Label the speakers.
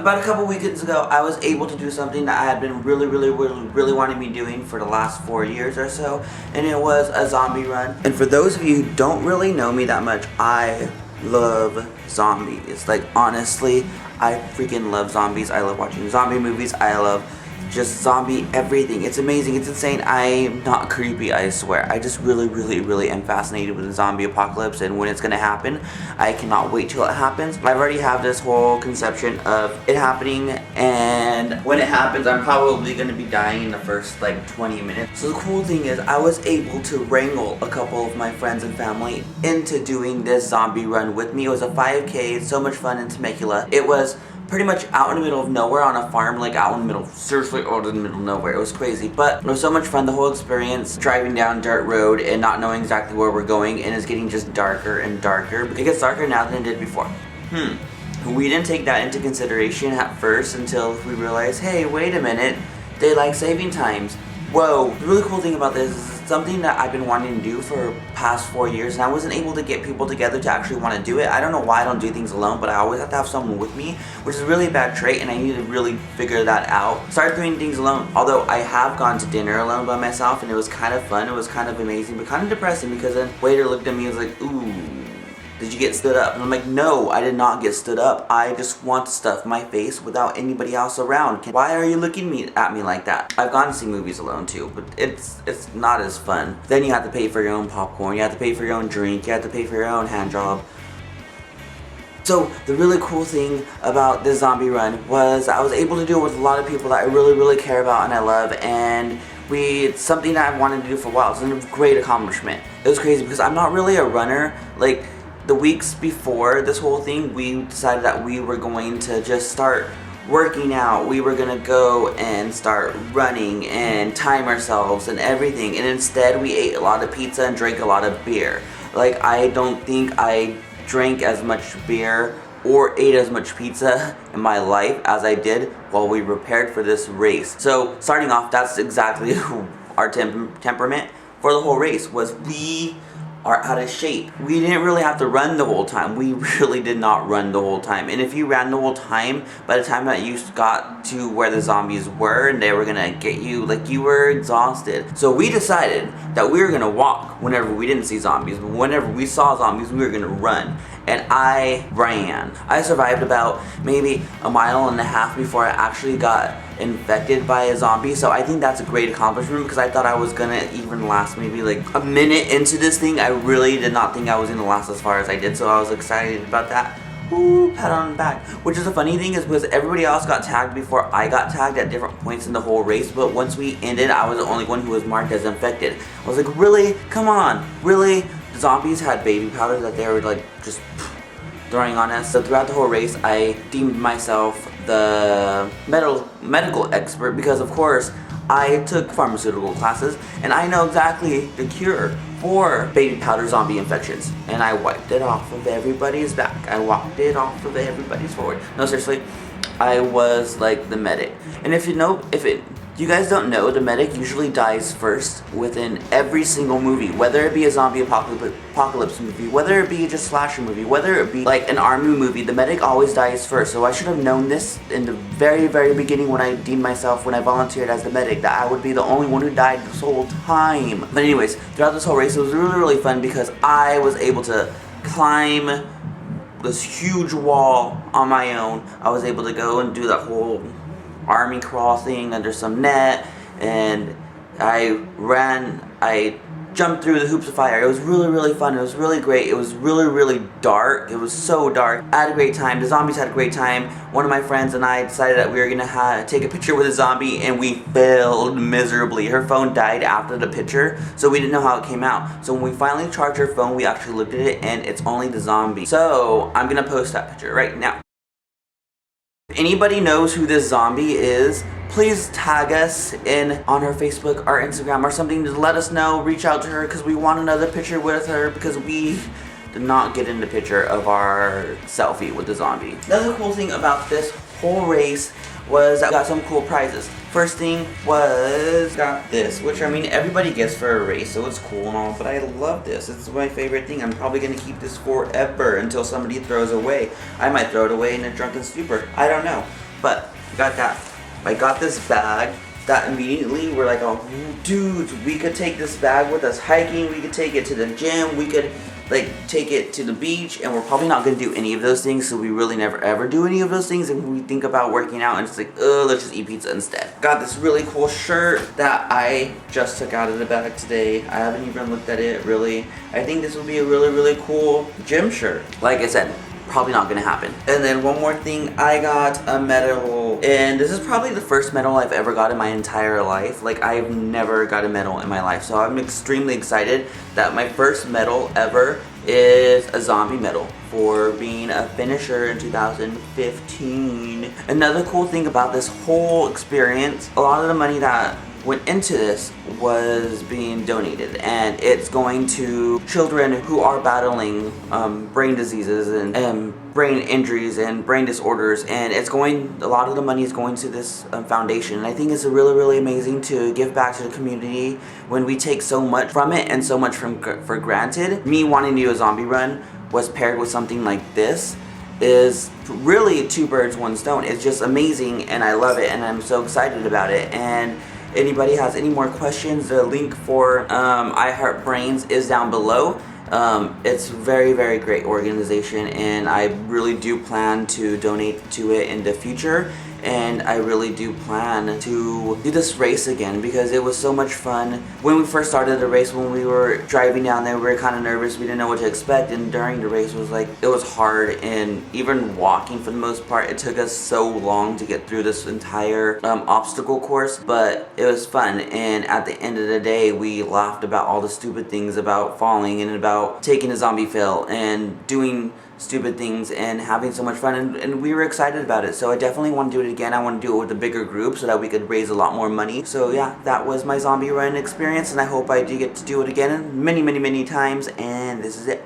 Speaker 1: About a couple weekends ago, I was able to do something that I had been really wanting to be doing for the last 4 years or so, and it was a zombie run. And for those of you who don't really know me that much, I love zombies. Like, honestly, I freaking love zombies. I love watching zombie movies. I love just zombie everything. It's amazing. It's insane. I'm not creepy, I swear. I just really am fascinated with the zombie apocalypse and when it's gonna happen. I cannot wait till it happens. I've already have this whole conception of it happening, and when it happens, I'm probably gonna be dying in the first like 20 minutes. So the cool thing is I was able to wrangle a couple of my friends and family into doing this zombie run with me. It was a 5K. It's so much fun in Temecula. It was pretty much out in the middle of nowhere on a farm, like out in the middle, seriously out in the middle of nowhere. It was crazy, but it was so much fun, the whole experience, driving down dirt road and not knowing exactly where we're going, and it's getting just darker and darker. It gets darker now than it did before. We didn't take that into consideration at first until we realized, hey, wait a minute, daylight saving times. Whoa, the really cool thing about this is it's something that I've been wanting to do for past 4 years, and I wasn't able to get people together to actually want to do it. I don't know why I don't do things alone, but I always have to have someone with me, which is a really bad trait, and I need to really figure that out. Start doing things alone, although I have gone to dinner alone by myself, and it was kind of fun, it was kind of amazing, but kind of depressing because then waiter looked at me and was like, ooh, did you get stood up? And I'm like, no, I did not get stood up. I just want to stuff my face without anybody else around. Why are you looking at me like that? I've gone to see movies alone too, but it's not as fun. Then you have to pay for your own popcorn, you have to pay for your own drink, you have to pay for your own hand job. So the really cool thing about this zombie run was I was able to do it with a lot of people that I really care about and I love, and it's something that I've wanted to do for a while. It's a great accomplishment. It was crazy because I'm not really a runner. Like, the weeks before this whole thing, we decided that we were going to just start working out. We were gonna go and start running and time ourselves and everything, and instead we ate a lot of pizza and drank a lot of beer. Like, I don't think I drank as much beer or ate as much pizza in my life as I did while we prepared for this race. So starting off, that's exactly our temperament for the whole race was we are out of shape. We didn't really have to run the whole time. We really did not run the whole time. And if you ran the whole time, by the time that you got to where the zombies were and they were gonna get you, like, you were exhausted. So we decided that we were gonna walk whenever we didn't see zombies, but whenever we saw zombies, we were gonna run. And I ran. I survived about maybe a mile and a half before I actually got infected by a zombie, so I think that's a great accomplishment because I thought I was gonna even last maybe like a minute into this thing. I really did not think I was gonna last as far as I did, so I was excited about that. Ooh, pat on the back. Which is the funny thing is because everybody else got tagged before I got tagged at different points in the whole race, but once we ended, I was the only one who was marked as infected. I was like, really? Come on, really? The zombies had baby powder that they were like just throwing on us. So throughout the whole race, I deemed myself the medical expert because, of course, I took pharmaceutical classes and I know exactly the cure for baby powder zombie infections. And I wiped it off of everybody's back. I walked it off of everybody's forward. No, seriously, I was like the medic. And if you guys don't know, the medic usually dies first within every single movie, whether it be a zombie apocalypse movie, whether it be just a slasher movie, whether it be like an army movie, the medic always dies first. So I should have known this in the very beginning when I deemed myself, when I volunteered as the medic, that I would be the only one who died this whole time. But anyways, throughout this whole race, it was really fun because I was able to climb this huge wall on my own. I was able to go and do that whole army crawl thing under some net, and I jumped through the hoops of fire. It was really fun. It was really great. It was really dark. It was so dark. I had a great time. The zombies had a great time. One of my friends and I decided that we were gonna take a picture with a zombie, and we failed miserably. Her phone died after the picture, so we didn't know how it came out. So when we finally charged her phone, we actually looked at it, and it's only the zombie. So I'm gonna post that picture right now. If anybody knows who this zombie is, please tag us on her Facebook or Instagram or something to let us know. Reach out to her because we want another picture with her because we did not get in the picture of our selfie with the zombie. Another cool thing about this whole race was I got some cool prizes. First thing was, got this, which I mean everybody gets for a race, so it's cool and all, but I love this. It's my favorite thing. I'm probably going to keep this forever until somebody throws away. I might throw it away in a drunken stupor. I don't know. But I got this bag that immediately we're like, oh dudes, we could take this bag with us hiking, we could take it to the gym, we could like take it to the beach, and we're probably not gonna do any of those things, so we really never ever do any of those things, and we think about working out and it's like, let's just eat pizza instead. Got this really cool shirt that I just took out of the bag today. I haven't even looked at it really. I think this will be a really cool gym shirt. Like I said, probably not gonna happen. And then one more thing, I got a medal, and this is probably the first medal I've ever got in my entire life. Like, I've never got a medal in my life, so I'm extremely excited that my first medal ever is a zombie medal for being a finisher in 2015. Another cool thing about this whole experience, a lot of the money that went into this was being donated, and it's going to children who are battling brain diseases and brain injuries and brain disorders, and a lot of the money is going to this foundation. And I think it's really amazing to give back to the community when we take so much from it and so much for granted. Me wanting to do a zombie run was paired with something like this is really two birds, one stone. It's just amazing, and I love it, and I'm so excited about it. And anybody has any more questions, the link for I Heart Brains is down below. It's very great organization, and I really do plan to donate to it in the future. And I really do plan to do this race again because it was so much fun. When we first started the race, when we were driving down there, we were kind of nervous. We didn't know what to expect, and during the race it was hard, and even walking for the most part, it took us so long to get through this entire obstacle course, but it was fun. And at the end of the day, we laughed about all the stupid things about falling and about taking a zombie fail and doing stupid things and having so much fun, and we were excited about it. So I definitely want to do it again. I want to do it with a bigger group so that we could raise a lot more money. So yeah, that was my zombie run experience, and I hope I do get to do it again many times, and this is it.